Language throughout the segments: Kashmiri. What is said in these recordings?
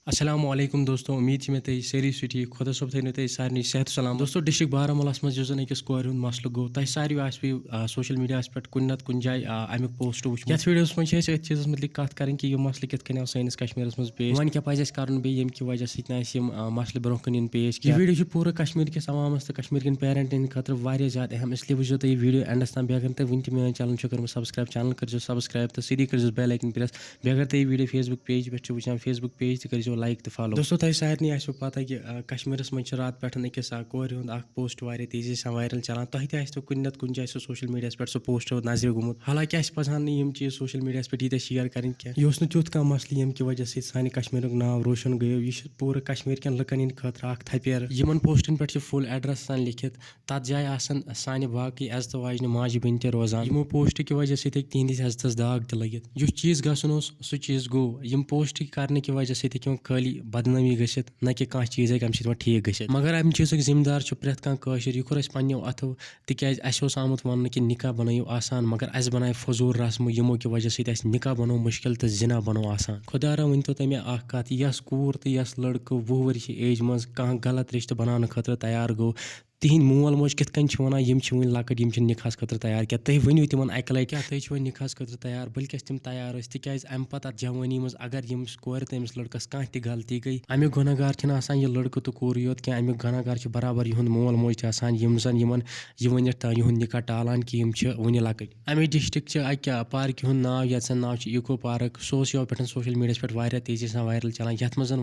अस्सलामुअलैकुम दोस्तों, उम्मीद है मे सारी ठीक खुदा सोब थो तुम सारे सेहत सलाम। दोस्तों डिस्ट्रिक्ट बारामूला मज अकिस कोर मसल गो तुम सारे पे सोशल मीडिया पे कुन नत कुन जाए अमुक पोस्ट वो ये वीडियो मज चीज़ मतलब कत कर कि यह मसल कित सैनिस कश्मीर मज पेश वन क्या कर ये वजह सम मसल ब्रोह कन पेश यह वीडियो पूरे कश्मीर किस अवामस तो कश्मीर कन पेरेंटन खतर ज़्यादा अहम इसलिए वो तो यह वीडियो एंडस तम अगर तुम वन मेन चैनल कर सब्सक्राइब चैनल कर सब्सक्राइब तो सीधी कर बेल आइकन प्रेस अगर तुम वीडियो फेसबुक पेज पे वो फेसबुक पेज कर लाइक तो फॉलो। दोस्तों तुम सारे आसो पता कि कश्मीर मज रात पे अकिस कोर पोस्ट वारिया तेजी से वायरल चलान तुम तो कुन नत कुन जाए सोशल मीडिया पे सो पोस्ट नजर गुमुत हालांकि पजान यम चीज़ सोशल मीडिया पे यीत शेयर कर यह तुथ कह मसल यम वजह सान कश्मीर नाव रोशन गयो यह पूरे कश्मीर कन लुकन खतर थपेर इन पोस्टन पे फुल एड्रेस लिखित तथ जाए सान बाकी इज्जत वाजन माज बन रोजान यमो पोस्ट की वजह से तिहंदिस इज्जतस दाग लगित जो चीज़ गसन सह चीज़ गो यम पोस्ट करने की वजह से खाली बदनामी गसित न कि कह चीज़ अमे ठीक गसित मगर अमे चीज़ जिम्मेदार प्रेत कह कोर पन्नो अथो तिस आमुत वन कि निकाह बनाइयो आसान मगर अस बनाए फजूल रस्म यमो की वजह से निकाह बनो मुश्किल तो जिना बनो आसान खुदारा वन तो तमें कत यस कूर तो यस लड़कों 20 वर्ष एज मज कह गलत रिश्ते बनाने खतर तैयार गो तिहद मोल मोज कित वन यम वन लकट यम निकाहस खतर तैयार क्या तुम वनो तिमन अक लटि क्या तुम निकाहस खतर तैयार बल्कि तिम तैयार तिज अमे पत जवानी मज अगर यम्स कोर तमिस लड़कस कह ति गलती गई अमुक गुनहगार यह लड़कों तो कूर योत क्या अमुक गुनहगार बराबर यहद मोल मोज यम जन यमन यह वनित यहद निकाह टालान कि यम वन लकट अमे डिस्ट्रिक्ट अक पार्क नाव ये नाव इको पार्क सो पे सोशल मीडिया पे तेजी से वायरल चलान ये मज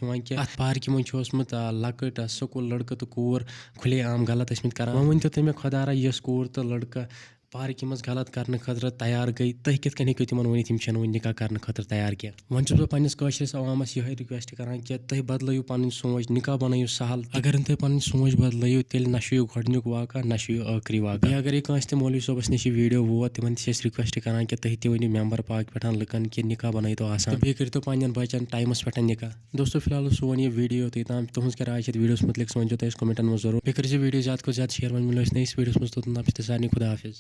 वन कि अत पार्क मज लकट स्कूल लड़कों तो कूर खुले आम गलत कर वन तो तमें खुदारा यस कूर तो लड़का पार्क मज गलत करने खतर तैयार गई तुम कित हेकु तिमन वन तम वन निकाह करने खतर तैयार क्या वन बह पन्नस अवामस यह रिक्वेस्ट कर तुम बदलो पन सोच निकाह बनाइयो सहल अगर तुम पन सोच बदलो तेल न गोडनुक वाक़ा न आखिरी वाक़ा अगर यह मौलवी सोबस नश वीडियो वोत तिमन रिक्वेस्ट कर तुम तू मेंबर पाक पे लुकन कि निकाह बनाई तो आसान बे कर पन्न बचन टाइमस पे निकाह दोस्तों फिलहाल सोन यह वीडियो तुम तुज क्या राय वीडियो मुतलिक वो कमेंटन में जरूर बे कर वीडियो ज़्यादा को ज़्यादा शेयर वन मिलो नई वीडियो मज तो सारे खुदा हाफिज़।